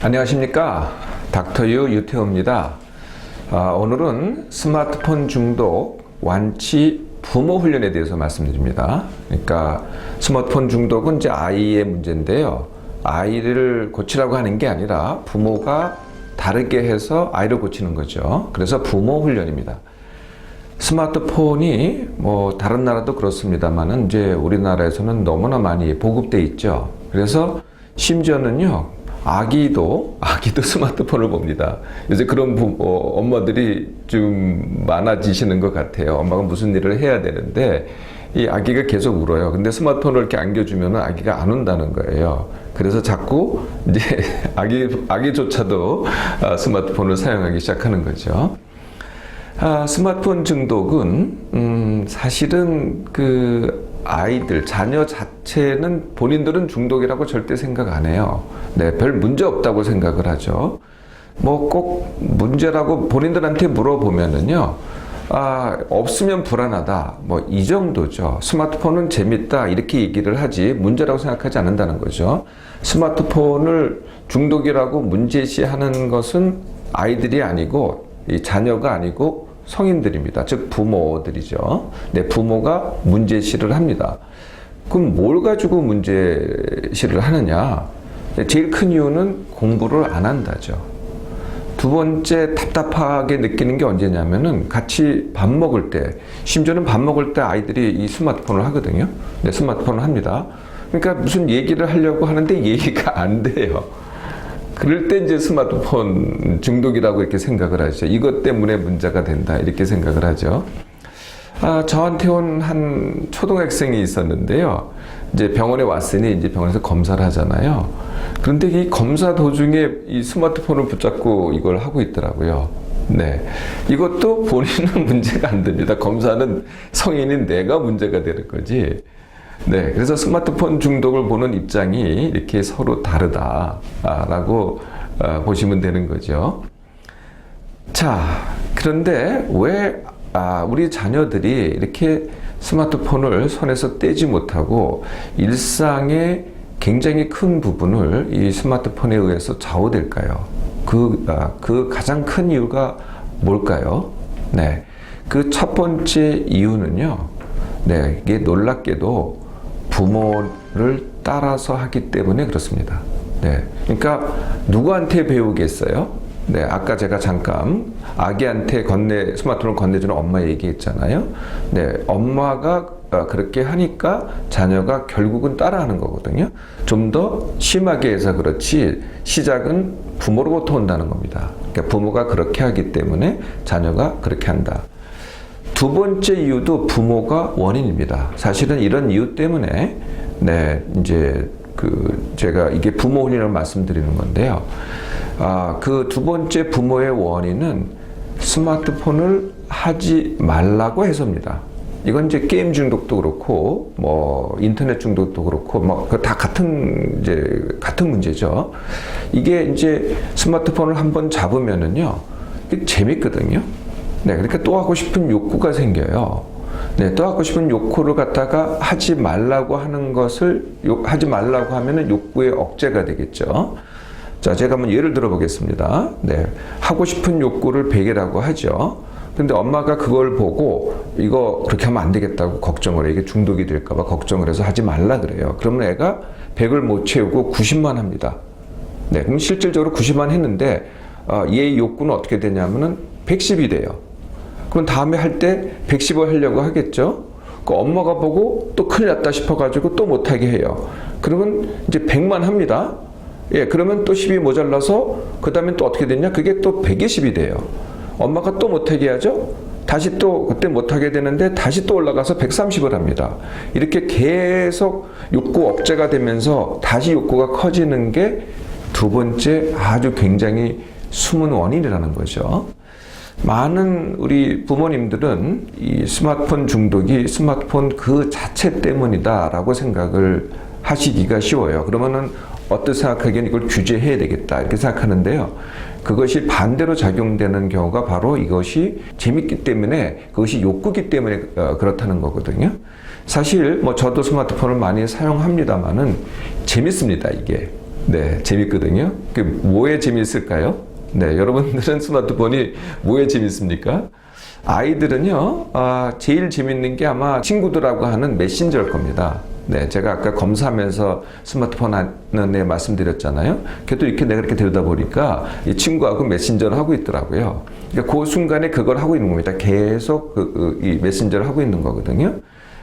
안녕하십니까, 닥터유 유태호입니다. 오늘은 스마트폰 중독 완치 부모 훈련에 대해서 말씀드립니다. 그러니까 스마트폰 중독은 이제 아이의 문제인데요, 아이를 고치라고 하는 게 아니라 부모가 다르게 해서 아이를 고치는 거죠. 그래서 부모 훈련입니다. 스마트폰이 뭐 다른 나라도 그렇습니다만은 이제 우리나라에서는 너무나 많이 보급돼 있죠. 그래서 심지어는요, 아기도 스마트폰을 봅니다. 요새 그런 엄마들이 좀 많아지시는 것 같아요. 엄마가 무슨 일을 해야 되는데 이 아기가 계속 울어요. 근데 스마트폰을 이렇게 안겨주면 아기가 안 운다는 거예요. 그래서 자꾸 이제 아기조차도 스마트폰을 사용하기 시작하는 거죠. 스마트폰 중독은 사실은 그 아이들, 자녀 자체는 본인들은 중독이라고 절대 생각 안 해요. 네, 별 문제 없다고 생각을 하죠. 뭐 꼭 문제라고 본인들한테 물어보면은요, 없으면 불안하다, 뭐 이 정도죠. 스마트폰은 재밌다 이렇게 얘기를 하지 문제라고 생각하지 않는다는 거죠. 스마트폰을 중독이라고 문제시하는 것은 아이들이 아니고 이 자녀가 아니고 성인들입니다. 즉 부모들이죠. 네, 부모가 문제시를 합니다. 그럼 뭘 가지고 문제시를 하느냐? 제일 큰 이유는 공부를 안 한다죠. 두 번째 답답하게 느끼는 게 언제냐면은 같이 밥 먹을 때, 심지어는 밥 먹을 때 아이들이 이 스마트폰을 하거든요. 네, 스마트폰을 합니다. 그러니까 무슨 얘기를 하려고 하는데 얘기가 안 돼요. 그럴 때 이제 스마트폰 중독이라고 이렇게 생각을 하죠. 이것 때문에 문제가 된다 이렇게 생각을 하죠. 저한테 온 한 초등학생이 있었는데요. 이제 병원에 왔으니 이제 병원에서 검사를 하잖아요. 그런데 이 검사 도중에 이 스마트폰을 붙잡고 이걸 하고 있더라고요. 네, 이것도 본인은 문제가 안 됩니다. 검사는 성인인 내가 문제가 되는 거지. 네, 그래서 스마트폰 중독을 보는 입장이 이렇게 서로 다르다라고 보시면 되는 거죠. 자, 그런데 왜 우리 자녀들이 이렇게 스마트폰을 손에서 떼지 못하고 일상의 굉장히 큰 부분을 이 스마트폰에 의해서 좌우될까요? 그 가장 큰 이유가 뭘까요? 네, 그 첫 번째 이유는요, 네, 이게 놀랍게도 부모를 따라서 하기 때문에 그렇습니다. 네, 그러니까 누구한테 배우겠어요? 네, 아까 제가 잠깐 아기한테 스마트폰을 건네주는 엄마 얘기했잖아요. 네, 엄마가 그렇게 하니까 자녀가 결국은 따라하는 거거든요. 좀 더 심하게 해서 그렇지 시작은 부모로부터 온다는 겁니다. 그러니까 부모가 그렇게 하기 때문에 자녀가 그렇게 한다. 두 번째 이유도 부모가 원인입니다. 사실은 이런 이유 때문에 네, 이제 제가 이게 부모 훈련을 말씀드리는 건데요. 그 두 번째 부모의 원인은 스마트폰을 하지 말라고 해서입니다. 이건 이제 게임 중독도 그렇고 뭐 인터넷 중독도 그렇고 뭐 다 같은 문제죠. 이게 이제 스마트폰을 한번 잡으면은요, 이게 재밌거든요. 네, 그러니까 또 하고 싶은 욕구가 생겨요. 네, 또 하고 싶은 욕구를 갖다가 하지 말라고 하는 것을 하지 말라고 하면은 욕구의 억제가 되겠죠. 자, 제가 한번 예를 들어 보겠습니다. 네, 하고 싶은 욕구를 100이라고 하죠. 근데 엄마가 그걸 보고 이거 그렇게 하면 안 되겠다고 걱정을 해. 이게 중독이 될까봐 걱정을 해서 하지 말라 그래요. 그러면 애가 100을 못 채우고 90만 합니다. 네, 그럼 실질적으로 90만 했는데 얘의 욕구는 어떻게 되냐면은 110이 돼요. 그럼 다음에 할 때 110을 하려고 하겠죠? 그 엄마가 보고 또 큰일 났다 싶어가지고 또 못하게 해요. 그러면 이제 100만 합니다. 예, 그러면 또 10이 모자라서 그 다음에 또 어떻게 됐냐? 그게 또 120이 돼요. 엄마가 또 못하게 하죠? 다시 또 그때 못하게 되는데 다시 또 올라가서 130을 합니다. 이렇게 계속 욕구 억제가 되면서 다시 욕구가 커지는 게 두 번째 아주 굉장히 숨은 원인이라는 거죠. 많은 우리 부모님들은 이 스마트폰 중독이 스마트폰 그 자체 때문이다라고 생각을 하시기가 쉬워요. 그러면은 어떻게 생각하기엔 이걸 규제해야 되겠다 이렇게 생각하는데요. 그것이 반대로 작용되는 경우가 바로 이것이 재밌기 때문에, 그것이 욕구기 때문에 그렇다는 거거든요. 사실 뭐 저도 스마트폰을 많이 사용합니다만은 재밌습니다, 이게. 네, 재밌거든요. 그 뭐에 재미있을까요? 네, 여러분들은 스마트폰이 뭐에 재밌습니까? 아이들은요, 제일 재밌는 게 아마 친구들하고 하는 메신저일 겁니다. 네, 제가 아까 검사하면서 스마트폰 하는 애 말씀드렸잖아요. 걔도 이렇게 내가 이렇게 들여다 보니까 이 친구하고 메신저를 하고 있더라고요. 그러니까 그 순간에 그걸 하고 있는 겁니다. 계속 이 메신저를 하고 있는 거거든요.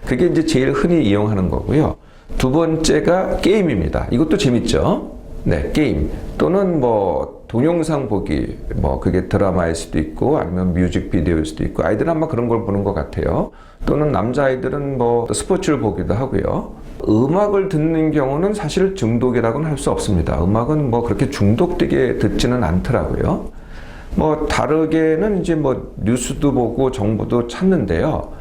그게 이제 제일 흔히 이용하는 거고요. 두 번째가 게임입니다. 이것도 재밌죠? 네, 게임. 또는 뭐 동영상 보기, 뭐 그게 드라마일 수도 있고 아니면 뮤직비디오일 수도 있고 아이들은 아마 그런 걸 보는 것 같아요. 또는 남자아이들은 뭐 스포츠를 보기도 하고요. 음악을 듣는 경우는 사실 중독이라고는 할 수 없습니다. 음악은 뭐 그렇게 중독되게 듣지는 않더라고요. 뭐 다르게는 이제 뭐 뉴스도 보고 정보도 찾는데요.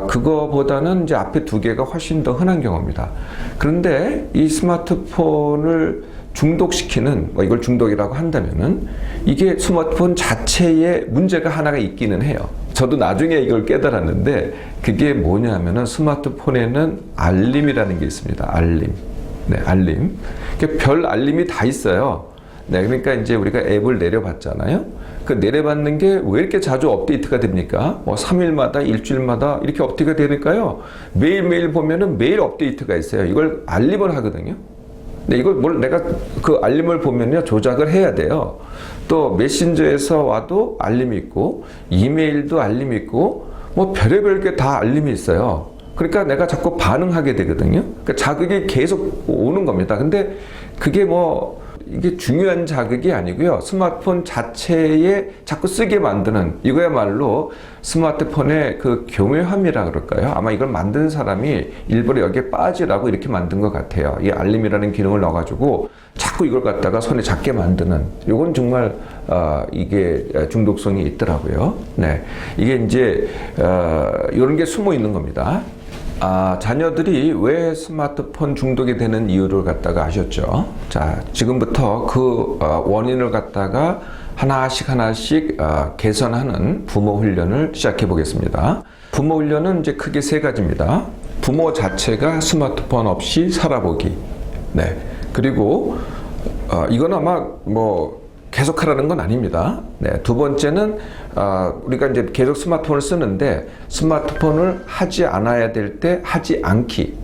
그거보다는 이제 앞에 두 개가 훨씬 더 흔한 경우입니다. 그런데 이 스마트폰을 중독시키는, 이걸 중독이라고 한다면은 이게 스마트폰 자체에 문제가 하나가 있기는 해요. 저도 나중에 이걸 깨달았는데 그게 뭐냐면은 스마트폰에는 알림이라는 게 있습니다. 알림. 네, 알림. 별 알림이 다 있어요. 네, 그러니까 이제 우리가 앱을 내려봤잖아요. 그 내려받는 게 왜 이렇게 자주 업데이트가 됩니까? 뭐 3일마다, 일주일마다 이렇게 업데이트가 되니까요. 매일매일 보면은 매일 업데이트가 있어요. 이걸 알림을 하거든요. 근데 이걸 내가 그 알림을 보면요. 조작을 해야 돼요. 또 메신저에서 와도 알림이 있고, 이메일도 알림이 있고, 뭐 별의별 게 다 알림이 있어요. 그러니까 내가 자꾸 반응하게 되거든요. 그러니까 자극이 계속 오는 겁니다. 근데 그게 이게 중요한 자극이 아니고요. 스마트폰 자체에 자꾸 쓰게 만드는 이거야말로 스마트폰의 그 교묘함이라 그럴까요? 아마 이걸 만든 사람이 일부러 여기에 빠지라고 이렇게 만든 것 같아요. 이 알림이라는 기능을 넣어가지고 자꾸 이걸 갖다가 손에 잡게 만드는 이건 정말 이게 중독성이 있더라고요. 네, 이게 이제 이런 게 숨어 있는 겁니다. 자녀들이 왜 스마트폰 중독이 되는 이유를 갖다가 아셨죠? 자, 지금부터 그 원인을 갖다가 하나씩 개선하는 부모 훈련을 시작해 보겠습니다. 부모 훈련은 이제 크게 세 가지입니다. 부모 자체가 스마트폰 없이 살아보기. 네. 그리고 이건 아마 계속 하라는 건 아닙니다. 네, 두 번째는 우리가 이제 계속 스마트폰을 쓰는데 스마트폰을 하지 않아야 될 때 하지 않기.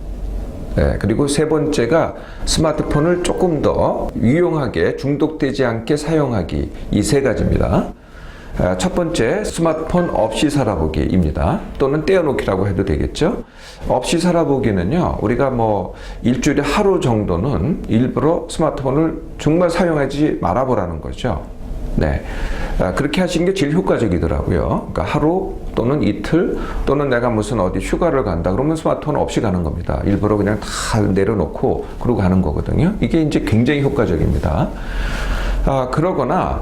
네, 그리고 세 번째가 스마트폰을 조금 더 유용하게 중독되지 않게 사용하기. 이 세 가지입니다. 첫 번째 스마트폰 없이 살아보기입니다. 또는 떼어놓기라고 해도 되겠죠. 없이 살아보기는요, 우리가 일주일에 하루 정도는 일부러 스마트폰을 정말 사용하지 말아보라는 거죠. 네, 그렇게 하시는 게 제일 효과적이더라고요. 그러니까 하루 또는 이틀 또는 내가 무슨 어디 휴가를 간다 그러면 스마트폰 없이 가는 겁니다. 일부러 그냥 다 내려놓고 그러고 가는 거거든요. 이게 이제 굉장히 효과적입니다. 그러거나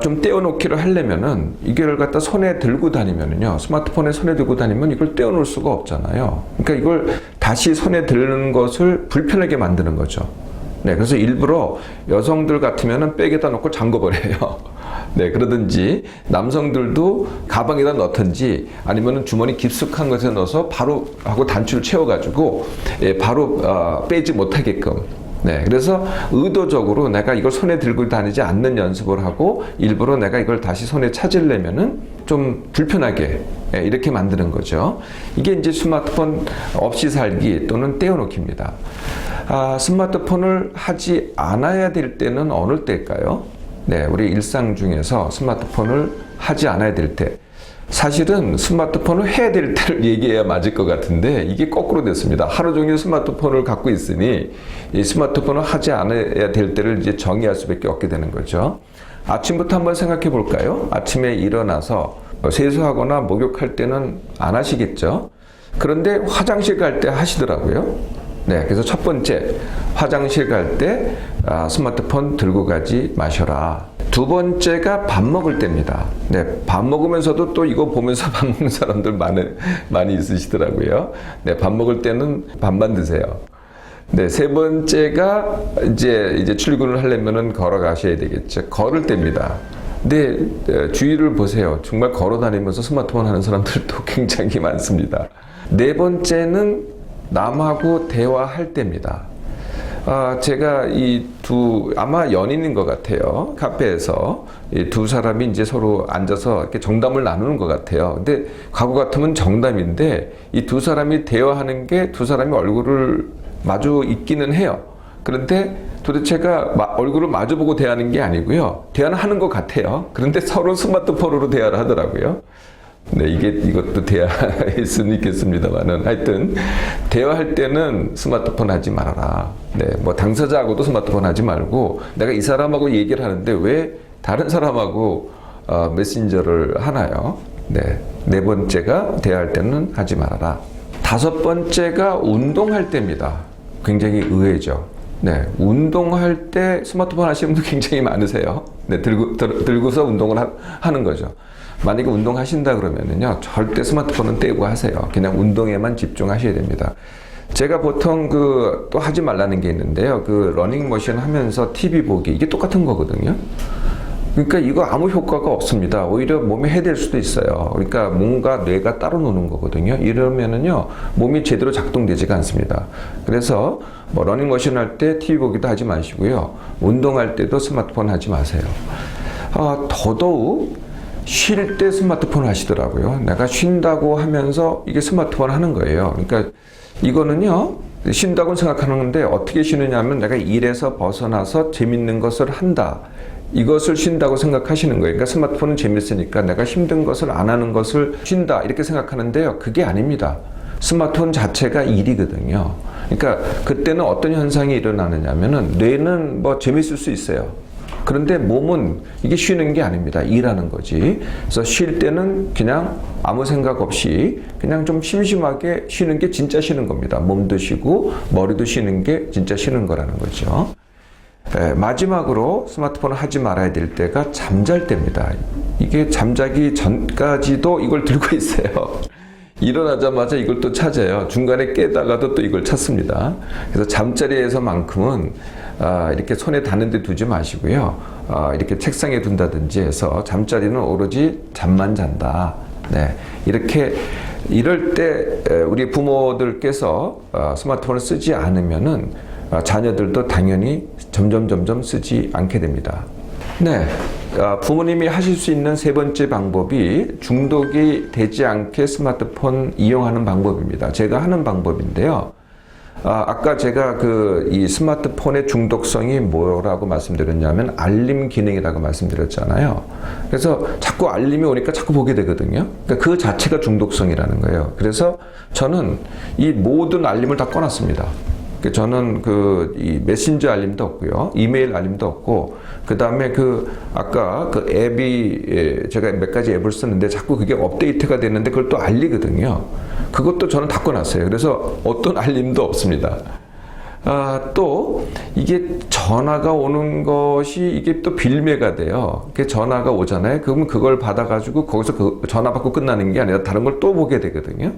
좀 떼어놓기를 하려면은 이걸 갖다 손에 들고 다니면은요, 스마트폰에 손에 들고 다니면 이걸 떼어놓을 수가 없잖아요. 그러니까 이걸 다시 손에 드는 것을 불편하게 만드는 거죠. 네, 그래서 일부러 여성들 같으면은 백에다 넣고 잠궈버려요. 네, 그러든지 남성들도 가방에다 넣든지 아니면은 주머니 깊숙한 것에 넣어서 바로 하고 단추를 채워가지고 바로 빼지 못하게끔. 네, 그래서 의도적으로 내가 이걸 손에 들고 다니지 않는 연습을 하고 일부러 내가 이걸 다시 손에 찾으려면은 좀 불편하게 이렇게 만드는 거죠. 이게 이제 스마트폰 없이 살기 또는 떼어놓기입니다. 스마트폰을 하지 않아야 될 때는 어느 때일까요? 네, 우리 일상 중에서 스마트폰을 하지 않아야 될 때. 사실은 스마트폰을 해야 될 때를 얘기해야 맞을 것 같은데 이게 거꾸로 됐습니다. 하루 종일 스마트폰을 갖고 있으니 이 스마트폰을 하지 않아야 될 때를 이제 정의할 수밖에 없게 되는 거죠. 아침부터 한번 생각해 볼까요? 아침에 일어나서 세수하거나 목욕할 때는 안 하시겠죠? 그런데 화장실 갈 때 하시더라고요. 네, 그래서 첫 번째, 화장실 갈 때 스마트폰 들고 가지 마셔라. 두 번째가 밥 먹을 때입니다. 네, 밥 먹으면서도 또 이거 보면서 밥 먹는 사람들 많이 있으시더라고요. 네, 밥 먹을 때는 밥만 드세요. 네, 세 번째가 이제 출근을 하려면은 걸어가셔야 되겠죠. 걸을 때입니다. 근데 주위를 보세요. 정말 걸어 다니면서 스마트폰 하는 사람들도 굉장히 많습니다. 네 번째는 남하고 대화할 때입니다. 제가 아마 연인인 것 같아요. 카페에서 이 두 사람이 이제 서로 앉아서 이렇게 정담을 나누는 것 같아요. 근데 과거 같으면 정담인데 이 두 사람이 대화하는 게 두 사람이 얼굴을 마주 있기는 해요. 그런데 도대체가 얼굴을 마주보고 대하는 게 아니고요. 대화는 하는 것 같아요. 그런데 서로 스마트폰으로 대화를 하더라고요. 네, 이것도 대화일 수는 있겠습니다만은 하여튼 대화할 때는 스마트폰 하지 말아라. 네, 뭐 당사자하고도 스마트폰 하지 말고 내가 이 사람하고 얘기를 하는데 왜 다른 사람하고 메신저를 하나요? 네, 네 번째가 대화할 때는 하지 말아라. 다섯 번째가 운동할 때입니다. 굉장히 의외죠. 네, 운동할 때 스마트폰 하시는 분들 굉장히 많으세요. 네, 들고서 운동을 하는 거죠. 만약에 운동하신다 그러면은요, 절대 스마트폰은 떼고 하세요. 그냥 운동에만 집중하셔야 됩니다. 제가 보통 또 하지 말라는 게 있는데요. 러닝머신 하면서 TV 보기, 이게 똑같은 거거든요. 그러니까 이거 아무 효과가 없습니다. 오히려 몸에 해될 수도 있어요. 그러니까 몸과 뇌가 따로 노는 거거든요. 이러면은요, 몸이 제대로 작동되지가 않습니다. 그래서 뭐 러닝머신 할 때 TV 보기도 하지 마시고요. 운동할 때도 스마트폰 하지 마세요. 더더욱 쉴 때 스마트폰 하시더라고요. 내가 쉰다고 하면서 이게 스마트폰 하는 거예요. 그러니까 이거는요, 쉰다고 생각하는데 어떻게 쉬느냐 하면 내가 일에서 벗어나서 재밌는 것을 한다. 이것을 쉰다고 생각하시는 거예요. 그러니까 스마트폰은 재밌으니까 내가 힘든 것을 안 하는 것을 쉰다. 이렇게 생각하는데요. 그게 아닙니다. 스마트폰 자체가 일이거든요. 그러니까 그때는 어떤 현상이 일어나느냐 하면은 뇌는 뭐 재밌을 수 있어요. 그런데 몸은 이게 쉬는 게 아닙니다. 일하는 거지. 그래서 쉴 때는 그냥 아무 생각 없이 그냥 좀 심심하게 쉬는 게 진짜 쉬는 겁니다. 몸도 쉬고 머리도 쉬는 게 진짜 쉬는 거라는 거죠. 마지막으로 스마트폰을 하지 말아야 될 때가 잠잘 때입니다. 이게 잠자기 전까지도 이걸 들고 있어요. 일어나자마자 이걸 또 찾아요. 중간에 깨다가도 또 이걸 찾습니다. 그래서 잠자리에서만큼은 이렇게 손에 닿는 데 두지 마시고요. 이렇게 책상에 둔다든지 해서 잠자리는 오로지 잠만 잔다. 네, 이럴 때 우리 부모들께서 스마트폰을 쓰지 않으면은 자녀들도 당연히 점점 쓰지 않게 됩니다. 네, 부모님이 하실 수 있는 세 번째 방법이 중독이 되지 않게 스마트폰 이용하는 방법입니다. 제가 하는 방법인데요. 아까 제가 이 스마트폰의 중독성이 뭐라고 말씀드렸냐면 알림 기능이라고 말씀드렸잖아요. 그래서 자꾸 알림이 오니까 자꾸 보게 되거든요. 그러니까 그 자체가 중독성이라는 거예요. 그래서 저는 이 모든 알림을 다 꺼놨습니다. 저는 이 메신저 알림도 없고요. 이메일 알림도 없고, 그 다음에 아까 앱이, 제가 몇 가지 앱을 쓰는데 자꾸 그게 업데이트가 됐는데 그걸 또 알리거든요. 그것도 저는 다 꺼놨어요. 그래서 어떤 알림도 없습니다. 또 이게 전화가 오는 것이 이게 또 빌매가 돼요. 전화가 오잖아요. 그러면 그걸 받아가지고 거기서 전화 받고 끝나는 게 아니라 다른 걸 또 보게 되거든요.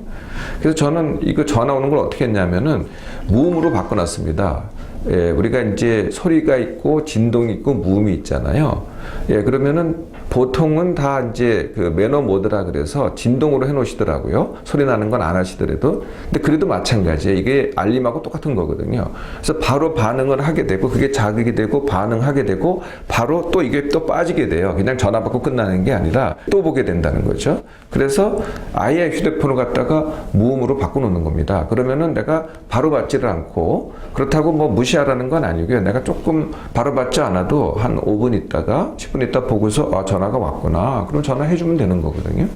그래서 저는 이거 전화 오는 걸 어떻게 했냐면은 무음으로 바꿔놨습니다. 예, 우리가 이제 소리가 있고 진동이 있고 무음이 있잖아요. 예, 그러면은 보통은 다 이제 매너 모드라 그래서 진동으로 해 놓으시더라고요. 소리 나는 건 안 하시더라도. 근데 그래도 마찬가지예요. 이게 알림하고 똑같은 거거든요. 그래서 바로 반응을 하게 되고 그게 자극이 되고 반응하게 되고 바로 또 이게 또 빠지게 돼요. 그냥 전화 받고 끝나는 게 아니라 또 보게 된다는 거죠. 그래서 아예 휴대폰을 갖다가 무음으로 바꿔 놓는 겁니다. 그러면은 내가 바로 받지를 않고, 그렇다고 뭐 무시하라는 건 아니고요. 내가 조금 바로 받지 않아도 한 5분 있다가 10분 있다 보고서 전화가 왔구나. 그럼 전화해주면 되는 거거든요.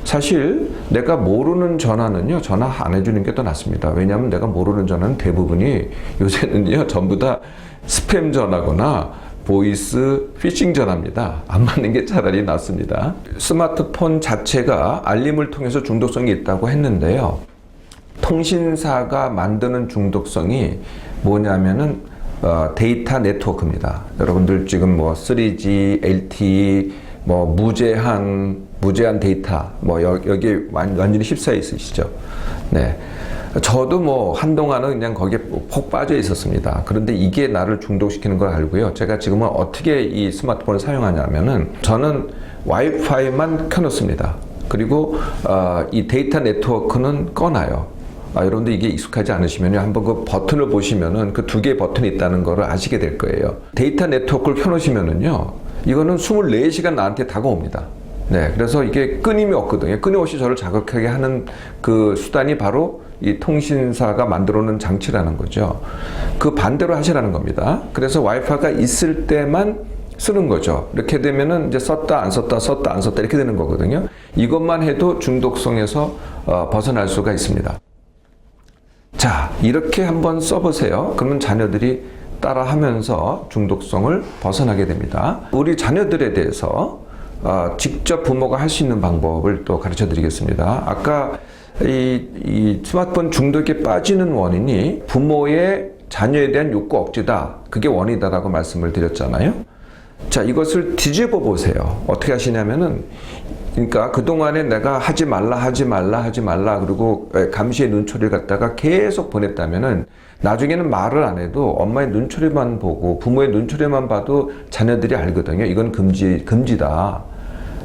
사실 내가 모르는 전화는요, 전화 안 해주는 게 더 낫습니다. 왜냐하면 내가 모르는 전화는 대부분이 요새는요, 전부 다 스팸 전화거나 보이스 피싱 전화입니다. 안 받는 게 차라리 낫습니다. 스마트폰 자체가 알림을 통해서 중독성이 있다고 했는데요. 통신사가 만드는 중독성이 뭐냐면은 데이터 네트워크입니다. 여러분들 지금 뭐 3G, LTE, 뭐 무제한 데이터, 뭐 여기에 완전히 휩싸여 있으시죠. 네. 저도 뭐 한동안은 그냥 거기에 폭 빠져 있었습니다. 그런데 이게 나를 중독시키는 걸 알고요. 제가 지금은 어떻게 이 스마트폰을 사용하냐면은 저는 와이파이만 켜놓습니다. 그리고 이 데이터 네트워크는 꺼놔요. 여러분들 이게 익숙하지 않으시면 한번 그 버튼을 보시면은 그 두 개의 버튼이 있다는 거를 아시게 될 거예요. 데이터 네트워크를 켜놓으시면은요, 이거는 24시간 나한테 다가옵니다. 네, 그래서 이게 끊임이 없거든요. 끊임없이 저를 자극하게 하는 그 수단이 바로 이 통신사가 만들어 놓은 장치라는 거죠. 그 반대로 하시라는 겁니다. 그래서 와이파이가 있을 때만 쓰는 거죠. 이렇게 되면은 이제 썼다 안 썼다 썼다 안 썼다 이렇게 되는 거거든요. 이것만 해도 중독성에서 벗어날 수가 있습니다. 자, 이렇게 한번 써보세요. 그러면 자녀들이 따라하면서 중독성을 벗어나게 됩니다. 우리 자녀들에 대해서 직접 부모가 할 수 있는 방법을 또 가르쳐 드리겠습니다. 아까 이 스마트폰 중독에 빠지는 원인이 부모의 자녀에 대한 욕구 억제다. 그게 원인이다라고 말씀을 드렸잖아요. 자, 이것을 뒤집어 보세요. 어떻게 하시냐면은, 그러니까 그동안에 내가 하지 말라 그리고 감시의 눈초리를 갖다가 계속 보냈다면은 나중에는 말을 안 해도 엄마의 눈초리만 보고 부모의 눈초리만 봐도 자녀들이 알거든요. 이건 금지다.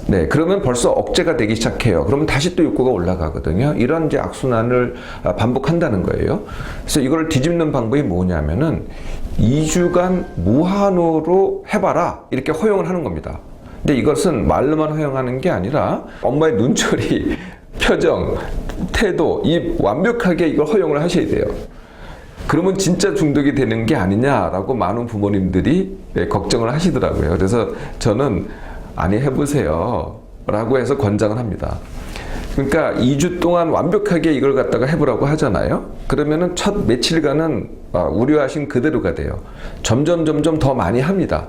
네, 그러면 벌써 억제가 되기 시작해요. 그러면 다시 또 욕구가 올라가거든요. 이런 이제 악순환을 반복한다는 거예요. 그래서 이걸 뒤집는 방법이 뭐냐면은 2주간 무한으로 해봐라. 이렇게 허용을 하는 겁니다. 근데 이것은 말로만 허용하는 게 아니라 엄마의 눈초리, 표정, 태도, 이 완벽하게 이걸 허용을 하셔야 돼요. 그러면 진짜 중독이 되는 게 아니냐라고 많은 부모님들이 걱정을 하시더라고요. 그래서 저는 아니 해보세요 라고 해서 권장을 합니다. 그러니까 2주 동안 완벽하게 이걸 갖다가 해보라고 하잖아요. 그러면은 첫 며칠간은 우려하신 그대로가 돼요. 점점 더 많이 합니다.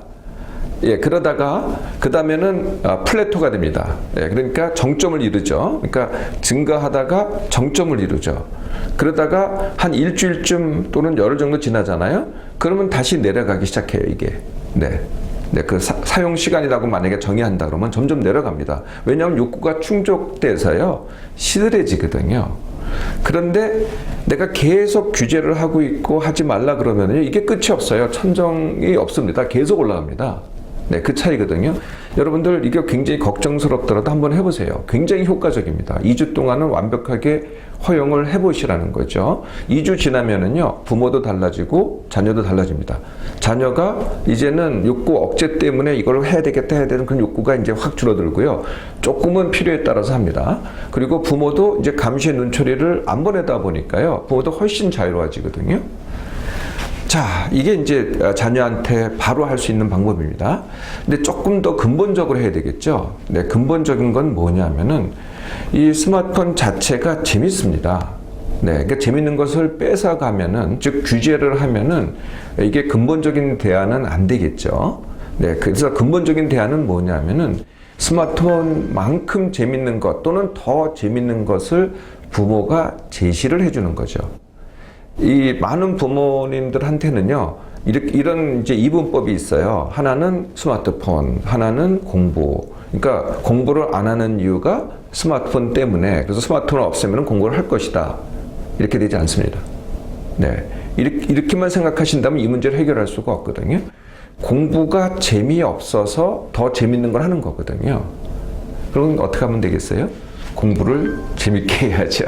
예, 그러다가 그 다음에는 플래토가 됩니다. 예, 그러니까 정점을 이루죠. 그러니까 증가하다가 정점을 이루죠. 그러다가 한 일주일쯤 또는 열흘 정도 지나잖아요. 그러면 다시 내려가기 시작해요, 이게. 네, 그 사용 시간이라고 만약에 정의한다 그러면 점점 내려갑니다. 왜냐하면 욕구가 충족돼서요, 시들해지거든요. 그런데 내가 계속 규제를 하고 있고 하지 말라 그러면 이게 끝이 없어요. 천정이 없습니다. 계속 올라갑니다. 네, 그 차이거든요. 여러분들 이게 굉장히 걱정스럽더라도 한번 해보세요. 굉장히 효과적입니다. 2주 동안은 완벽하게 허용을 해보시라는 거죠. 2주 지나면은요, 부모도 달라지고 자녀도 달라집니다. 자녀가 이제는 욕구 억제 때문에 이걸 해야 되겠다 해야 되는 그런 욕구가 이제 확 줄어들고요. 조금은 필요에 따라서 합니다. 그리고 부모도 이제 감시의 눈초리를 안 보내다 보니까요, 부모도 훨씬 자유로워지거든요. 자, 이게 이제 자녀한테 바로 할 수 있는 방법입니다. 근데 조금 더 근본적으로 해야 되겠죠. 네, 근본적인 건 뭐냐면은 이 스마트폰 자체가 재밌습니다. 네, 그러니까 재밌는 것을 뺏어가면은, 즉 규제를 하면은 이게 근본적인 대안은 안 되겠죠. 네, 그래서 근본적인 대안은 뭐냐면은 스마트폰만큼 재밌는 것 또는 더 재밌는 것을 부모가 제시를 해주는 거죠. 이 많은 부모님들한테는요, 이런 이제 이분법이 있어요. 하나는 스마트폰, 하나는 공부. 그러니까 공부를 안 하는 이유가 스마트폰 때문에, 그래서 스마트폰을 없애면 공부를 할 것이다. 이렇게 되지 않습니다. 네, 이렇게만 생각하신다면 이 문제를 해결할 수가 없거든요. 공부가 재미없어서 더 재밌는 걸 하는 거거든요. 그럼 어떻게 하면 되겠어요? 공부를 재밌게 해야죠.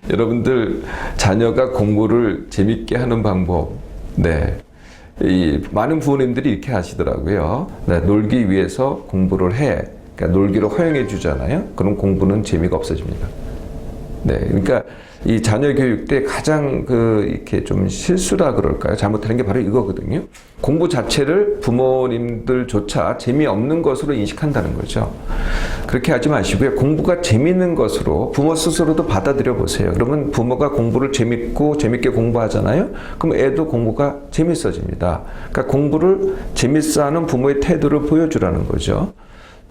여러분들 자녀가 공부를 재밌게 하는 방법, 네, 이 많은 부모님들이 이렇게 하시더라고요. 네, 놀기 위해서 공부를 해. 그러니까 놀기를 허용해 주잖아요. 그럼 공부는 재미가 없어집니다. 네, 그러니까 이 자녀 교육 때 가장 이렇게 좀 실수라 그럴까요? 잘못하는 게 바로 이거거든요. 공부 자체를 부모님들조차 재미없는 것으로 인식한다는 거죠. 그렇게 하지 마시고요. 공부가 재밌는 것으로 부모 스스로도 받아들여 보세요. 그러면 부모가 공부를 재밌게 공부하잖아요. 그럼 애도 공부가 재밌어집니다. 그러니까 공부를 재밌어 하는 부모의 태도를 보여주라는 거죠.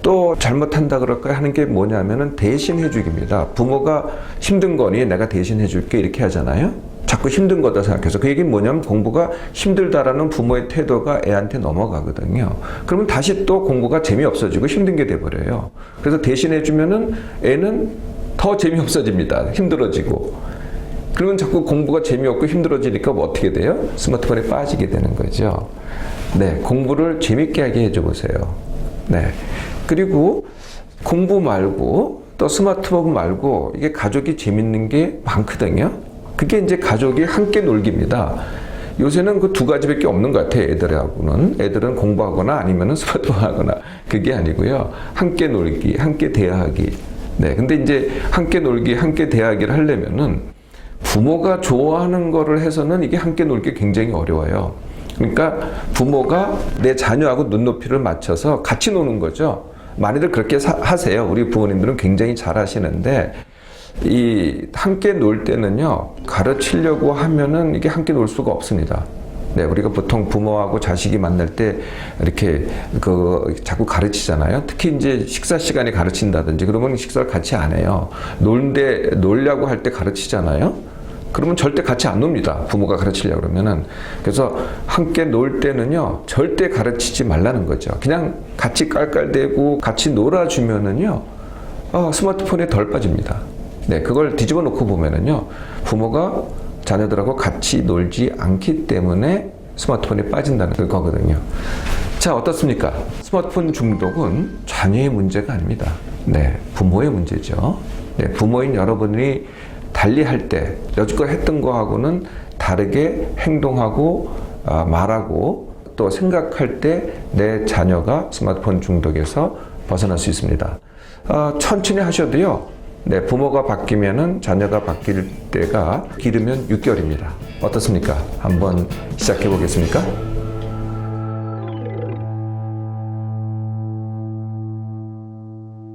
또 잘못한다 그럴까요? 하는 게 뭐냐면은 대신해 주기입니다. 부모가 힘든 거니 내가 대신해 줄게 이렇게 하잖아요. 자꾸 힘든 거다 생각해서. 그 얘기는 뭐냐면 공부가 힘들다라는 부모의 태도가 애한테 넘어가거든요. 그러면 다시 또 공부가 재미없어지고 힘든 게 돼버려요. 그래서 대신해 주면은 애는 더 재미없어집니다. 힘들어지고. 그러면 자꾸 공부가 재미없고 힘들어지니까 뭐 어떻게 돼요? 스마트폰에 빠지게 되는 거죠. 네, 공부를 재밌게 하게 해줘 보세요. 네. 그리고 공부 말고 또 스마트폰 말고 이게 가족이 재밌는 게 많거든요. 그게 이제 가족이 함께 놀기입니다. 요새는 그 두 가지밖에 없는 것 같아요. 애들하고는. 애들은 공부하거나 아니면 스마트폰 하거나. 그게 아니고요. 함께 놀기, 함께 대화하기. 네. 근데 이제 함께 놀기, 함께 대화하기를 하려면은 부모가 좋아하는 거를 해서는 이게 함께 놀기 굉장히 어려워요. 그러니까 부모가 내 자녀하고 눈높이를 맞춰서 같이 노는 거죠. 많이들 그렇게 하세요. 우리 부모님들은 굉장히 잘 하시는데, 이 함께 놀 때는요, 가르치려고 하면은 이게 함께 놀 수가 없습니다. 네, 우리가 보통 부모하고 자식이 만날 때 이렇게 자꾸 가르치잖아요. 특히 이제 식사 시간에 가르친다든지 그러면 식사를 같이 안 해요. 놀려고 할 때 가르치잖아요. 그러면 절대 같이 안 놉니다. 부모가 가르치려고 그러면은. 그래서 함께 놀 때는요, 절대 가르치지 말라는 거죠. 그냥 같이 깔깔대고 같이 놀아주면은요, 스마트폰에 덜 빠집니다. 네, 그걸 뒤집어 놓고 보면은요, 부모가 자녀들하고 같이 놀지 않기 때문에 스마트폰에 빠진다는 거거든요. 자, 어떻습니까? 스마트폰 중독은 자녀의 문제가 아닙니다. 네, 부모의 문제죠. 네, 부모인 여러분이 달리 할 때 여지껏 했던 거하고는 다르게 행동하고 말하고 또 생각할 때 내 자녀가 스마트폰 중독에서 벗어날 수 있습니다. 천천히 하셔도요. 네, 부모가 바뀌면은 자녀가 바뀔 때가 길으면 6개월입니다. 어떻습니까? 한번 시작해 보겠습니까?